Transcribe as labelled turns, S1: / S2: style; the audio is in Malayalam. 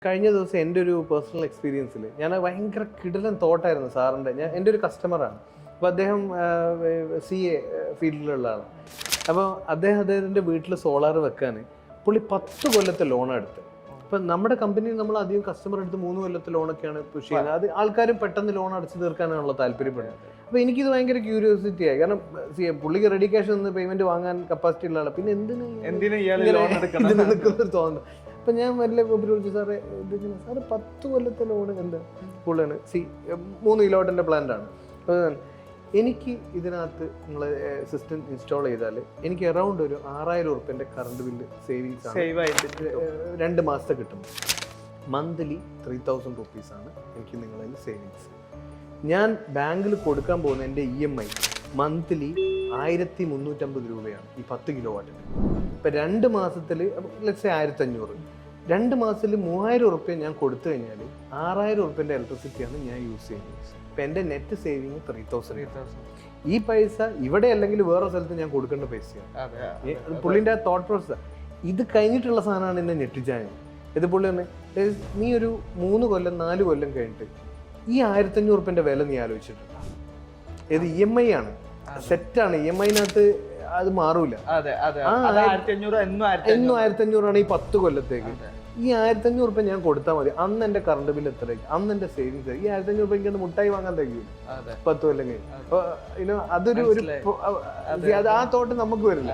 S1: കഴിഞ്ഞ ദിവസം എൻ്റെ ഒരു പേഴ്സണൽ എക്സ്പീരിയൻസിൽ ഞാൻ ഭയങ്കര കിടിലൻ തോട്ടായിരുന്നു സാറിൻ്റെ. എൻ്റെ ഒരു കസ്റ്റമറാണ്. അപ്പോൾ അദ്ദേഹം CA ഫീൽഡിലുള്ളതാണ്. അപ്പോൾ അദ്ദേഹത്തിൻ്റെ വീട്ടിൽ സോളാർ വെക്കാൻ പുള്ളി 10 കൊല്ലത്തെ ലോൺ എടുത്ത്. ഇപ്പം നമ്മുടെ കമ്പനിയിൽ നമ്മൾ അധികം കസ്റ്റമർ എടുത്ത് 3 കൊല്ലത്തെ ലോണൊക്കെയാണ് പുഷ് ചെയ്യുന്നത്. അത് ആൾക്കാരും പെട്ടെന്ന് ലോൺ അടച്ചു തീർക്കാനാണുള്ള താല്പര്യപ്പെടുന്നത്. അപ്പോൾ എനിക്കിത് ഭയങ്കര ക്യൂരിയോസിറ്റി ആയി. കാരണം പുള്ളിക്ക് റെഡി ക്യാഷ് നിന്ന് പേയ്മെൻറ്റ് വാങ്ങാൻ കപ്പാസിറ്റി ഉള്ള ആളാണ്. പിന്നെ എന്തിനു നിൽക്കുന്നൊരു തോന്നുന്നു. അപ്പം ഞാൻ വല്ല വിളിച്ചു സാറേ സാറ് 10 കൊല്ലത്തെ ലോൺ എന്താ പുള്ളിയാണ് 3 കിലോവാട്ടിൻ്റെ പ്ലാന്റാണ്. അപ്പോൾ എനിക്ക് ഇതിനകത്ത് നിങ്ങൾ സിസ്റ്റം ഇൻസ്റ്റാൾ ചെയ്താൽ എനിക്ക് അറൗണ്ട് ഒരു 6000 ഉറുപ്പ്യൻ്റെ കറണ്ട് ബില്ല് സേവിങ്സ് 2 മാസത്തെ കിട്ടും. മന്ത്ലി 3000 റുപ്പീസാണ് എനിക്ക് നിങ്ങളിൽ സേവിങ്സ്. ഞാൻ ബാങ്കിൽ കൊടുക്കാൻ പോകുന്ന എൻ്റെ EMI മന്ത്ലി 1350 രൂപയാണ് ഈ 10 കിലോ വാട്ടിന്. ഇപ്പം 2 മാസത്തിൽ ലെറ്റ്സ് 1500, 2 മാസത്തിൽ 3000 ഉറുപ്പ്യ ഞാൻ കൊടുത്തു കഴിഞ്ഞാൽ 6000 ഉറുപ്പ്യൻ്റെ ഇലക്ട്രിസിറ്റിയാണ് ഞാൻ യൂസ് ചെയ്യുന്നത്. ഇപ്പം എൻ്റെ നെറ്റ് സേവിങ് 3000. ഈ പൈസ ഇവിടെ അല്ലെങ്കിൽ വേറെ സ്ഥലത്ത് ഞാൻ കൊടുക്കേണ്ട പൈസയാണ്. പുള്ളിൻ്റെ ആ തോട്ട് പ്രോസസ്. ഇത് കഴിഞ്ഞിട്ടുള്ള സാധനമാണ് എന്നെ ഞെട്ടിച്ചാൽ. ഇത് പുള്ളി തന്നെ നീ ഒരു 3 കൊല്ലം 4 കൊല്ലം കഴിഞ്ഞിട്ട് ഈ 1500 ഉറുപ്പ്യൻ്റെ വില നീ ആലോചിച്ചിട്ടുണ്ടോ? ഇത് EMI ആണ്, സെറ്റാണ്. EMIനകത്ത് അത് മാറൂല. എന്നും 1500 ഈ 10 കൊല്ലത്തേക്ക്. ഈ 1500 ഉറുപ്പ്യ ഞാൻ കൊടുത്താൽ മതി. അന്ന് എൻ്റെ കറണ്ട് ബില്ല് എത്രയ്ക്ക്, അന്ന് എൻ്റെ സേവിങ്സ്. ഈ 1500 ഉറുപ്പ്യ എനിക്ക് മുട്ടായി വാങ്ങാൻ തയ്ക്കും 10 കൊല്ലം കഴിഞ്ഞ്. അതൊരു ആ തോട്ട് നമുക്ക് വരില്ല.